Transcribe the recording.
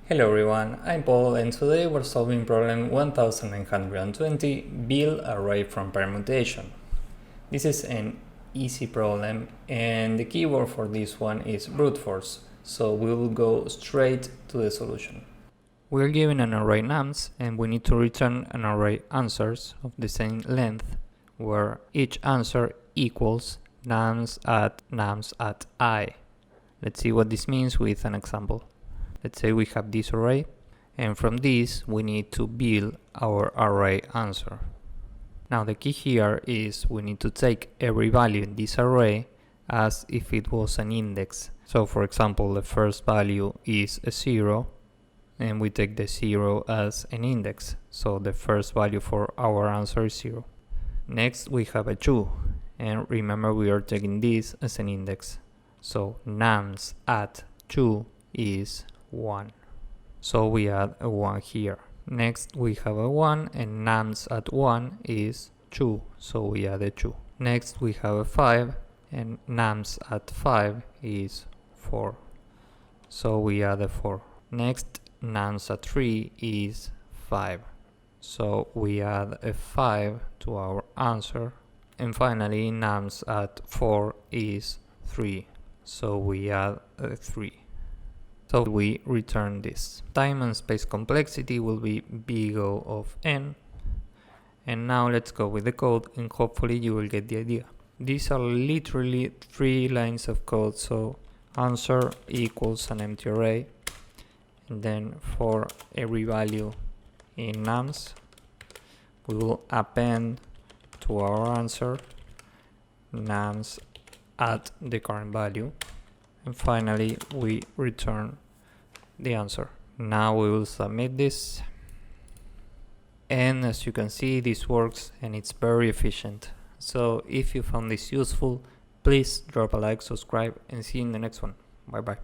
Hello everyone, I'm Paul and today we're solving problem 1920, build array from permutation. This is an easy problem and the keyword for this one is brute force, so we will go straight to the solution. We're given an array nums and we need to return an array answers of the same length where each answer equals nums at I. Let's see what this means with an example. Let's say we have this array, and from this we need to build our array answer. Now the key here is we need to take every value in this array as if it was an index. So for example, the first value is a 0, and we take the 0 as an index. So the first value for our answer is 0. Next we have a 2, and remember we are taking this as an index. So nums at 2 is 1. So we add a 1 here. Next we have a 1 and nums at 1 is 2. So we add a 2. Next we have a 5 and nums at 5 is 4. So we add a 4. Next nums at 3 is 5. So we add a 5 to our answer. And finally nums at 4 is 3. So we add a 3. So we return this. Time and space complexity will be big O of n. And now let's go with the code and hopefully you will get the idea. These are literally 3 lines of code. So answer equals an empty array. And then for every value in nums, we will append to our answer nums at the current value. And finally we return the answer. Now we will submit this, and as you can see this works and it's very efficient. So if you found this useful, please drop a like, subscribe, and see you in the next one. Bye bye.